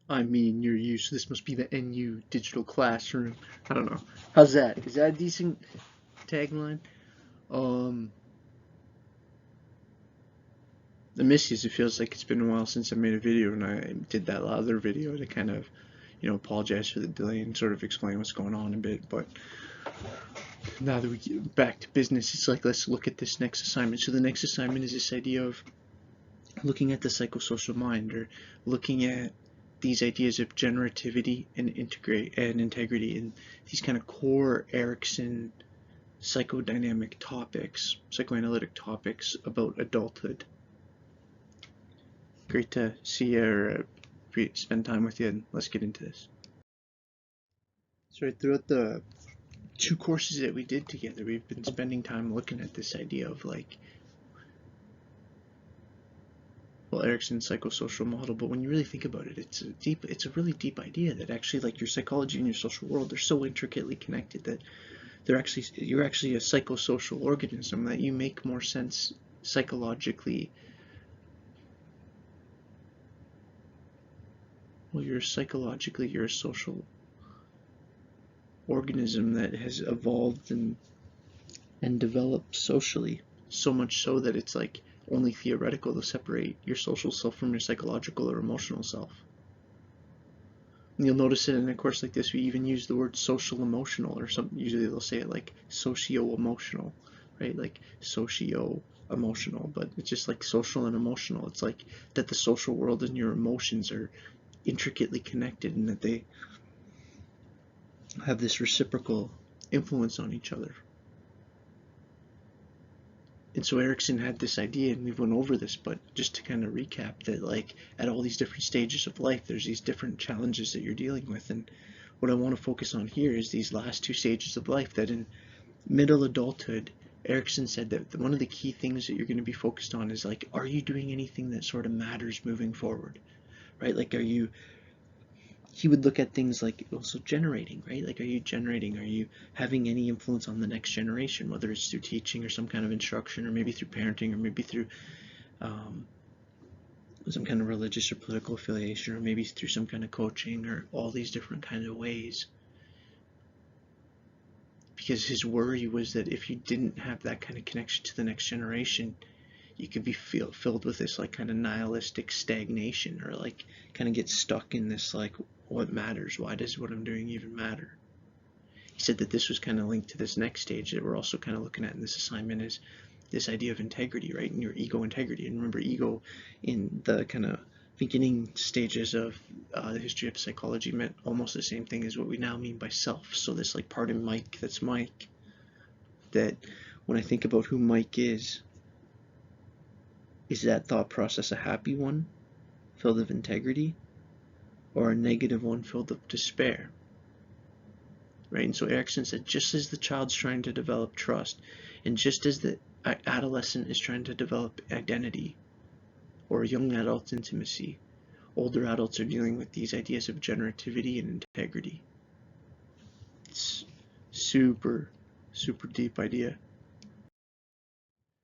I mean, you're you, so this must be the NU digital classroom. I don't know. How's that? Is that a decent tagline? Um, I miss you. It feels like it's been a while since I made a video, and I did that other video to kind of, apologize for the delay and sort of explain what's going on a bit. But now that we get back to business, it's like, let's look at this next assignment. So the next assignment is this idea of looking at the psychosocial mind, or looking at these ideas of generativity and integrity, and these kind of core Erikson psychodynamic topics, psychoanalytic topics about adulthood. Great to see you, or spend time with you, and let's get into this. So throughout the 2 courses that we did together, we've been spending time looking at this idea of like, well, Erikson's psychosocial model, but when you really think about it, it's a really deep idea that actually, like, your psychology and your social world are so intricately connected that you're actually a psychosocial organism, that you make more sense psychologically. Well, you're a social organism that has evolved and developed socially, so much so that it's like only theoretical to separate your social self from your psychological or emotional self. And you'll notice that in a course like this, we even use the word social emotional, or usually they'll say it like socio-emotional, right? Like socio-emotional, but it's just like social and emotional. It's like that the social world and your emotions are intricately connected, and that they have this reciprocal influence on each other. And so Erikson had this idea, and we went over this, but just to kind of recap, that like at all these different stages of life, there's these different challenges that you're dealing with. And what I want to focus on here is these last 2 stages of life, that in middle adulthood, Erikson said that one of the key things that you're going to be focused on is like, are you doing anything that sort of matters moving forward, right? Like, he would look at things like also generating, right? Like, are you generating? Are you having any influence on the next generation, whether it's through teaching or some kind of instruction, or maybe through parenting, or maybe through some kind of religious or political affiliation, or maybe through some kind of coaching, or all these different kinds of ways. Because his worry was that if you didn't have that kind of connection to the next generation, you could be filled with this like kind of nihilistic stagnation, or like kind of get stuck in this like, what matters? Why does what I'm doing even matter? He said that this was kind of linked to this next stage that we're also kind of looking at in this assignment, is this idea of integrity, right? And your ego integrity. And remember, ego in the kind of beginning stages of the history of psychology meant almost the same thing as what we now mean by self. So this like part of Mike that's Mike, that when I think about who Mike is that thought process a happy one filled with integrity, or a negative one filled with despair? Right? And so Erikson said, just as the child's trying to develop trust, and just as the adolescent is trying to develop identity, or young adult intimacy, older adults are dealing with these ideas of generativity and integrity. It's super, super deep idea.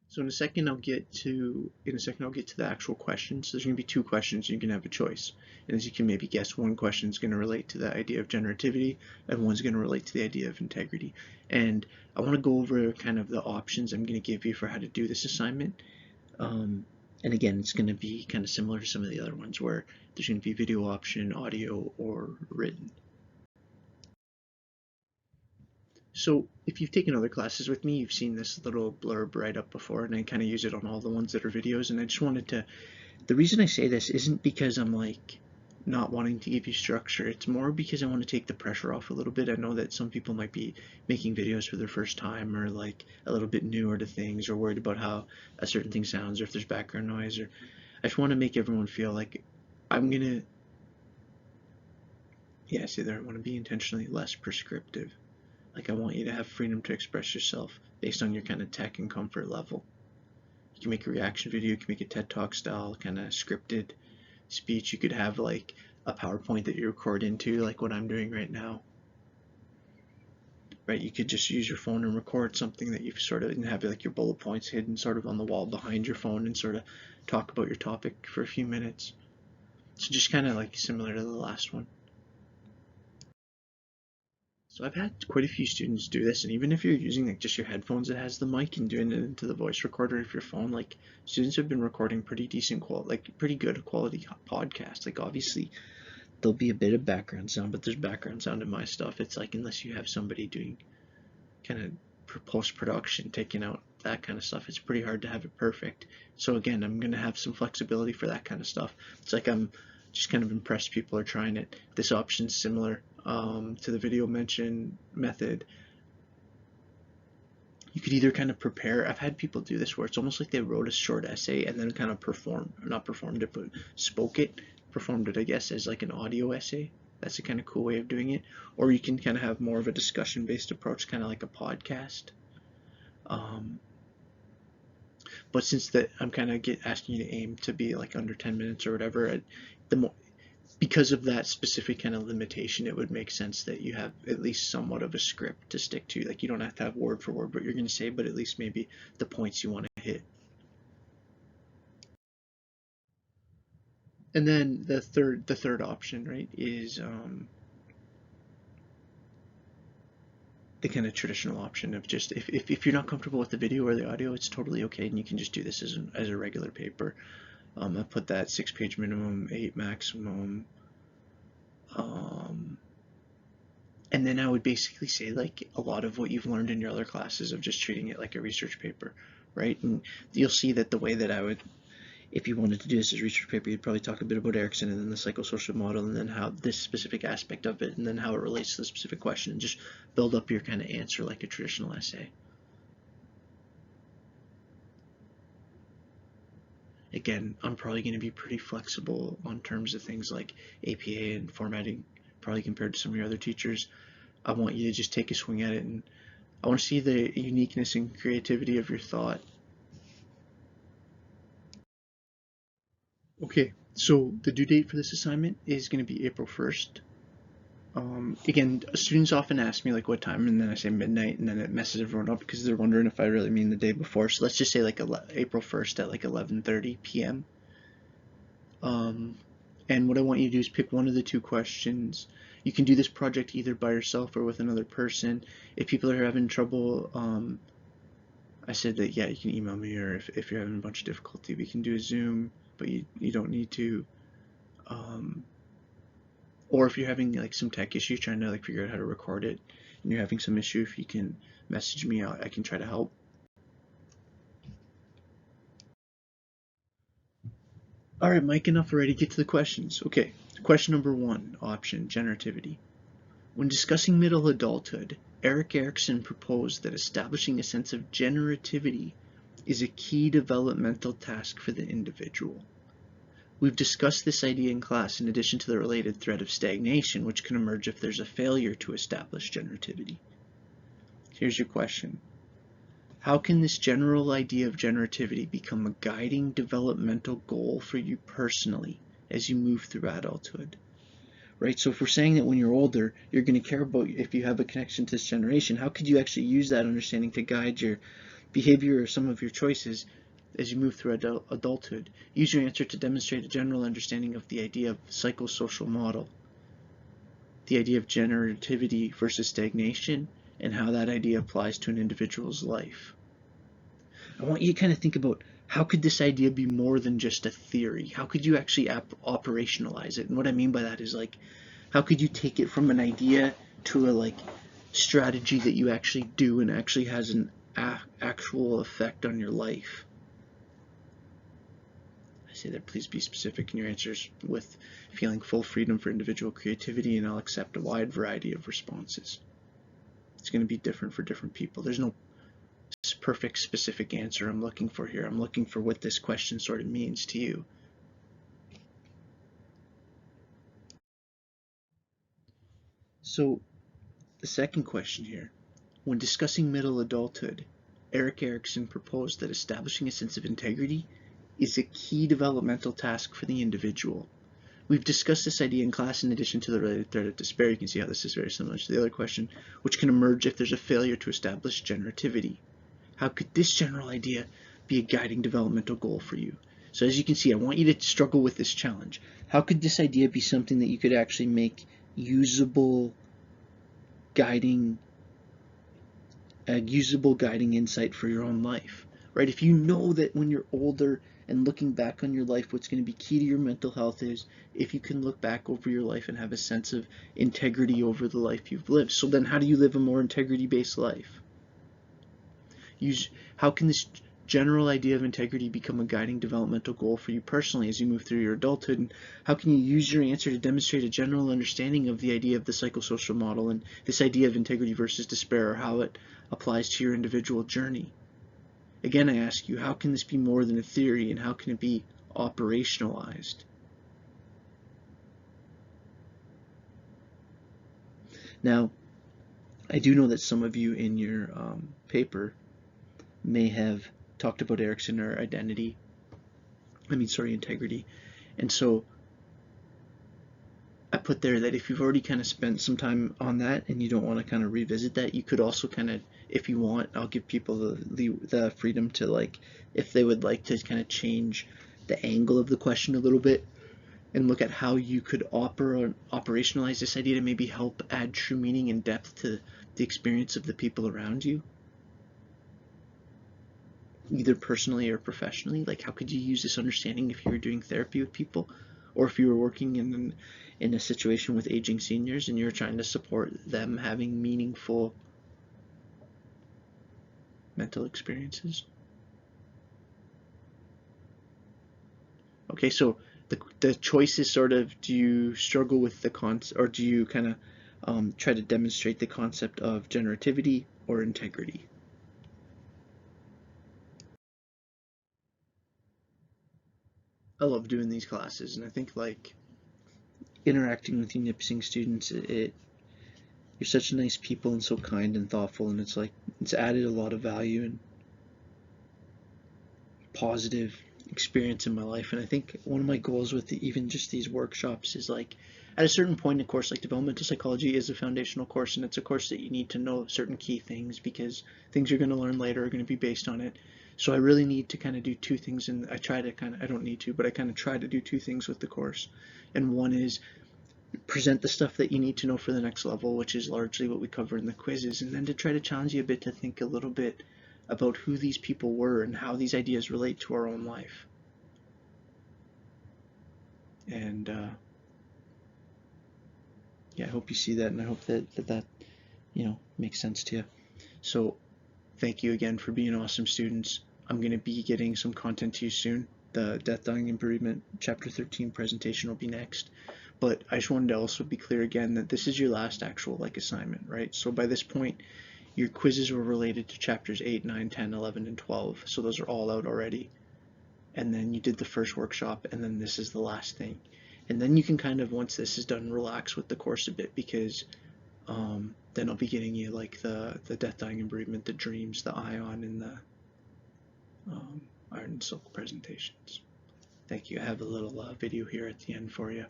So in a second I'll get to the actual questions. There's going to be 2 questions, you can have a choice. And as you can maybe guess, one question is going to relate to the idea of generativity, and one's going to relate to the idea of integrity. And I want to go over kind of the options I'm going to give you for how to do this assignment. And again, it's going to be kind of similar to some of the other ones, where there's going to be video option, audio, or written. So if you've taken other classes with me, you've seen this little blurb right up before, and I kind of use it on all the ones that are videos. And I just wanted to, the reason I say this isn't because I'm like not wanting to give you structure. It's more because I want to take the pressure off a little bit. I know that some people might be making videos for their first time, or like a little bit newer to things, or worried about how a certain thing sounds, or if there's background noise. Or I just want to make everyone feel like I'm gonna, yeah, see there, I want to be intentionally less prescriptive. Like, I want you to have freedom to express yourself based on your kind of tech and comfort level. You can make a reaction video, you can make a TED Talk style kind of scripted speech. You could have like a PowerPoint that you record into, like what I'm doing right now. Right? You could just use your phone and record something that you've sort of, and have like your bullet points hidden sort of on the wall behind your phone, and sort of talk about your topic for a few minutes. So just kind of like similar to the last one. So I've had quite a few students do this, and even if you're using like just your headphones that has the mic and doing it into the voice recorder of your phone, like students have been recording pretty decent quality, like pretty good quality podcasts. Like obviously there'll be a bit of background sound, but there's background sound in my stuff. It's like unless you have somebody doing kind of post-production, taking out that kind of stuff, it's pretty hard to have it perfect. So again, I'm going to have some flexibility for that kind of stuff. It's like I'm just kind of impressed people are trying it. This option's similar to the video mention method. You could either kind of prepare. I've had people do this where it's almost like they wrote a short essay and then kind of not performed it, but performed it, I guess, as like an audio essay. That's a kind of cool way of doing it. Or you can kind of have more of a discussion-based approach, kind of like a podcast. But since I'm kind of asking you to aim to be like under 10 minutes or whatever, because of that specific kind of limitation, it would make sense that you have at least somewhat of a script to stick to. Like you don't have to have word for word what you're going to say, but at least maybe the points you want to hit. And then the third option, right, is the kind of traditional option of just if you're not comfortable with the video or the audio, it's totally okay, and you can just do this as a regular paper. I put that 6-page minimum, 8 maximum. And then I would basically say like a lot of what you've learned in your other classes of just treating it like a research paper, right? And you'll see that the way that I would, if you wanted to do this as a research paper, you'd probably talk a bit about Erickson and then the psychosocial model and then how this specific aspect of it and then how it relates to the specific question and just build up your kind of answer like a traditional essay. Again, I'm probably going to be pretty flexible on terms of things like APA and formatting, probably compared to some of your other teachers. I want you to just take a swing at it, and I want to see the uniqueness and creativity of your thought. Okay, so the due date for this assignment is going to be April 1st. Again, students often ask me like what time, and then I say midnight, and then it messes everyone up because they're wondering if I really mean the day before. So let's just say like April 1st at like 11:30 p.m. And what I want you to do is pick one of the two questions. You can do this project either by yourself or with another person. If people are having trouble, I said that, yeah, you can email me, or if you're having a bunch of difficulty, we can do a Zoom, but you don't need to. Or if you're having like some tech issues trying to like figure out how to record it and you're having some issue, if you can message me, I can try to help. All right, Mike, enough already. Get to the questions. Okay, question number 1, option, generativity. When discussing middle adulthood, Erik Erikson proposed that establishing a sense of generativity is a key developmental task for the individual. We've discussed this idea in class in addition to the related threat of stagnation, which can emerge if there's a failure to establish generativity. Here's your question. How can this general idea of generativity become a guiding developmental goal for you personally as you move through adulthood? Right? So if we're saying that when you're older, you're going to care about if you have a connection to this generation, how could you actually use that understanding to guide your behavior or some of your choices as you move through adulthood? Use your answer to demonstrate a general understanding of the idea of psychosocial model, the idea of generativity versus stagnation, and how that idea applies to an individual's life. I want you to kind of think about how could this idea be more than just a theory? How could you actually operationalize it? And what I mean by that is like, how could you take it from an idea to a like strategy that you actually do and actually has an actual effect on your life? I say that please be specific in your answers with feeling full freedom for individual creativity, and I'll accept a wide variety of responses. It's going to be different for different people. There's no perfect specific answer I'm looking for here. I'm looking for what this question sort of means to you. So the second question here, when discussing middle adulthood, Erik Erikson proposed that establishing a sense of integrity is a key developmental task for the individual. We've discussed this idea in class in addition to the related threat of despair. You can see how this is very similar to the other question, which can emerge if there's a failure to establish generativity. How could this general idea be a guiding developmental goal for you? So as you can see, I want you to struggle with this challenge. How could this idea be something that you could actually make usable guiding insight for your own life, right? If you know that when you're older and looking back on your life, what's going to be key to your mental health is if you can look back over your life and have a sense of integrity over the life you've lived. So then how do you live a more integrity-based life? How can this general idea of integrity become a guiding developmental goal for you personally as you move through your adulthood? And how can you use your answer to demonstrate a general understanding of the idea of the psychosocial model and this idea of integrity versus despair, or how it applies to your individual journey? Again, I ask you, how can this be more than a theory, and how can it be operationalized? Now, I do know that some of you in your paper may have talked about Erickson or integrity. And so I put there that if you've already kind of spent some time on that and you don't want to kind of revisit that, you could also kind of, if you want, I'll give people the freedom to, like, if they would like to kind of change the angle of the question a little bit and look at how you could operationalize this idea to maybe help add true meaning and depth to the experience of the people around you, either personally or professionally. Like, how could you use this understanding if you were doing therapy with people, or if you were working in a situation with aging seniors and you're trying to support them having meaningful mental experiences? Okay, so the choice is sort of, do you struggle with the concept, or do you kind of try to demonstrate the concept of generativity or integrity? I love doing these classes, and I think, like, interacting with you Nipissing students, you're such nice people and so kind and thoughtful, and it's like, it's added a lot of value and positive experience in my life. And I think one of my goals with even just these workshops is, like, at a certain point in a course, like developmental psychology is a foundational course, and it's a course that you need to know certain key things, because things you're going to learn later are going to be based on it. So I really need to kind of do two things, and I don't need to, but I kind of try to do two things with the course. And one is present the stuff that you need to know for the next level, which is largely what we cover in the quizzes, and then to try to challenge you a bit to think a little bit about who these people were and how these ideas relate to our own life. And yeah, I hope you see that, and I hope that makes sense to you. So thank you again for being awesome students. I'm going to be getting some content to you soon. The Death, Dying, and Bereavement Chapter 13 presentation will be next. But I just wanted to also be clear again that this is your last actual assignment, right? So by this point, your quizzes were related to chapters 8, 9, 10, 11, and 12. So those are all out already. And then you did the first workshop, and then this is the last thing. And then you can kind of, once this is done, relax with the course a bit, because then I'll be getting you like the Death, Dying, and Bereavement, the Dreams, the Ion, and the Iron and Silk presentations. Thank you. I have a little video here at the end for you.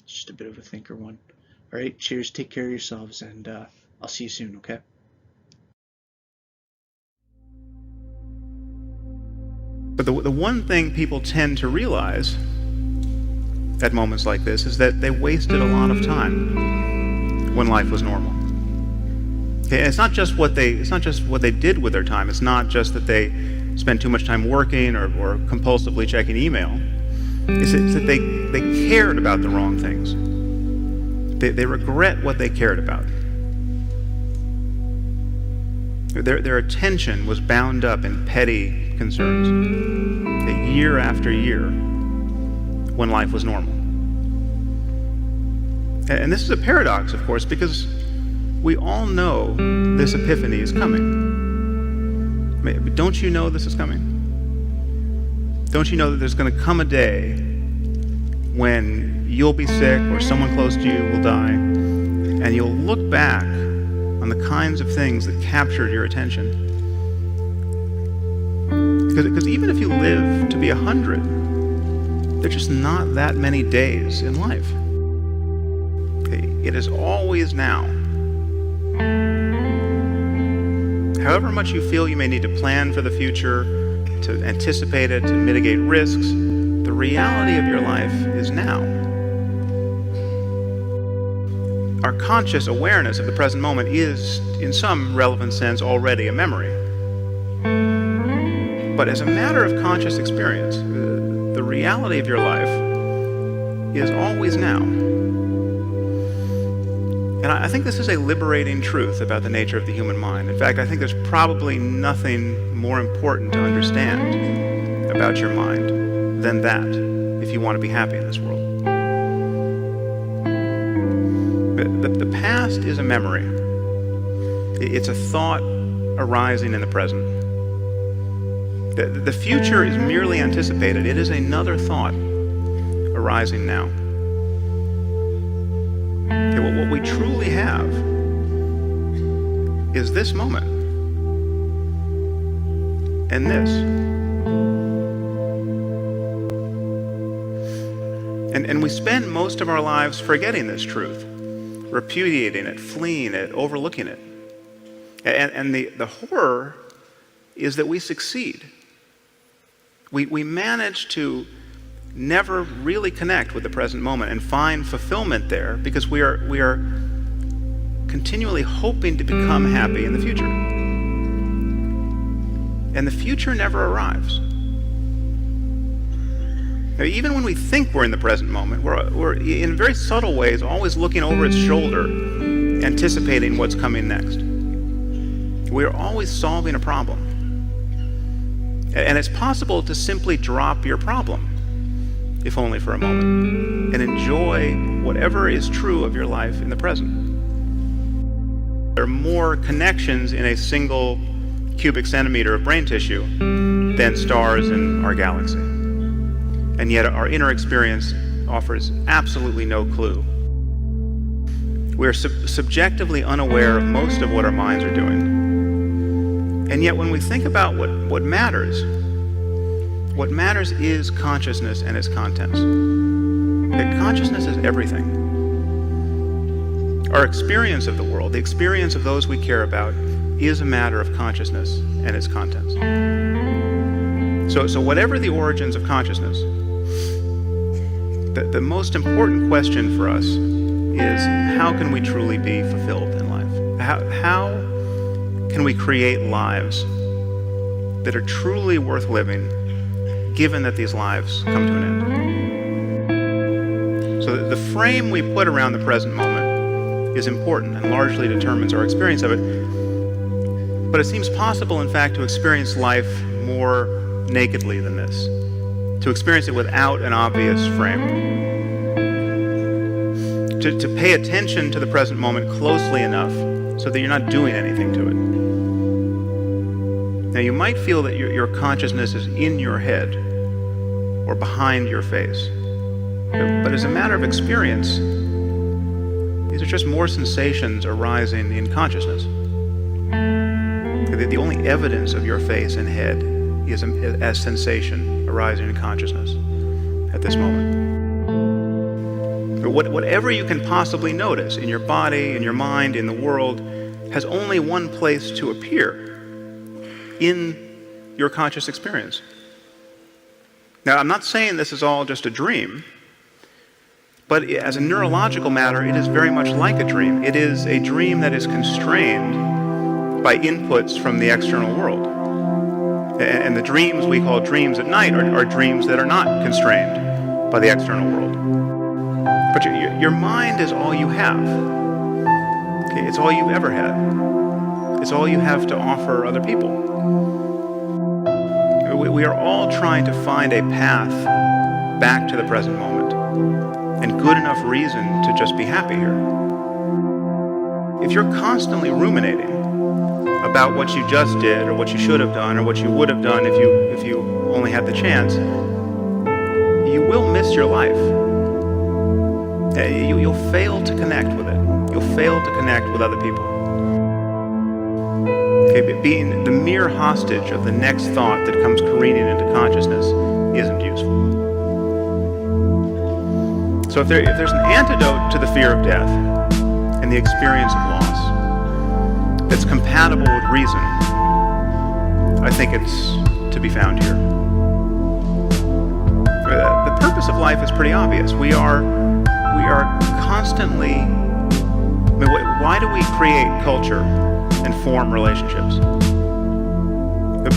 It's just a bit of a thinker one. All right, cheers. Take care of yourselves, and I'll see you soon, okay? But the one thing people tend to realize at moments like this is that they wasted a lot of time when life was normal. Okay, it's not just what they did with their time. It's not just that they spent too much time working or compulsively checking email. It's that they cared about the wrong things. They regret what they cared about. Their attention was bound up in petty concerns, year after year, when life was normal. And this is a paradox, of course, because we all know this epiphany is coming. Don't you know this is coming? Don't you know that there's going to come a day when you'll be sick or someone close to you will die, and you'll look back on the kinds of things that captured your attention? Because even if you live to be 100, there's just not that many days in life. It is always now. However much you feel you may need to plan for the future, to anticipate it, to mitigate risks. The reality of your life is now. Our conscious awareness of the present moment is, in some relevant sense, already a memory. But as a matter of conscious experience, the reality of your life is always now. And I think this is a liberating truth about the nature of the human mind. In fact, I think there's probably nothing more important to understand about your mind than that, if you want to be happy in this world. The past is a memory. It's a thought arising in the present. The future is merely anticipated. It is another thought arising now. Okay, what we truly have is this moment and this. And we spend most of our lives forgetting this truth, repudiating it, fleeing it, overlooking it. And the horror is that we succeed. We manage to never really connect with the present moment and find fulfillment there because we are continually hoping to become happy in the future. And the future never arrives. Now, even when we think we're in the present moment, we're in very subtle ways always looking over its shoulder, anticipating what's coming next. We are always solving a problem. And it's possible to simply drop your problem, if only for a moment, and enjoy whatever is true of your life in the present. There are more connections in a single cubic centimeter of brain tissue than stars in our galaxy. And yet our inner experience offers absolutely no clue. We are subjectively unaware of most of what our minds are doing. And yet when we think about what matters is consciousness and its contents. That consciousness is everything. Our experience of the world, the experience of those we care about, is a matter of consciousness and its contents. So whatever the origins of consciousness, the most important question for us is how can we truly be fulfilled in life? How can we create lives that are truly worth living, given that these lives come to an end? So the frame we put around the present moment is important and largely determines our experience of it. But it seems possible, in fact, to experience life more nakedly than this, to experience it without an obvious frame. To pay attention to the present moment closely enough so that you're not doing anything to it. Now, you might feel that your consciousness is in your head or behind your face. But as a matter of experience, these are just more sensations arising in consciousness. The only evidence of your face and head is as sensation arising in consciousness at this moment. Whatever you can possibly notice in your body, in your mind, in the world, has only one place to appear: in your conscious experience. Now, I'm not saying this is all just a dream, but as a neurological matter, it is very much like a dream. It is a dream that is constrained by inputs from the external world. And the dreams we call dreams at night are dreams that are not constrained by the external world. But your mind is all you have. Okay, it's all you've ever had. It's all you have to offer other people. We are all trying to find a path back to the present moment and good enough reason to just be happy here. If you're constantly ruminating about what you just did or what you should have done or what you would have done if you only had the chance, you will miss your life. You'll fail to connect with it. You'll fail to connect with other people. Okay, but being the mere hostage of the next thought that comes careening into consciousness isn't useful. So if there's an antidote to the fear of death and the experience of loss that's compatible with reason, I think it's to be found here. The purpose of life is pretty obvious. We are constantly. Why do we create culture and form relationships?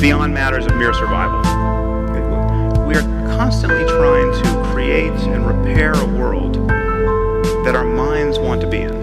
Beyond matters of mere survival. We are constantly trying to create and repair a world that our minds want to be in.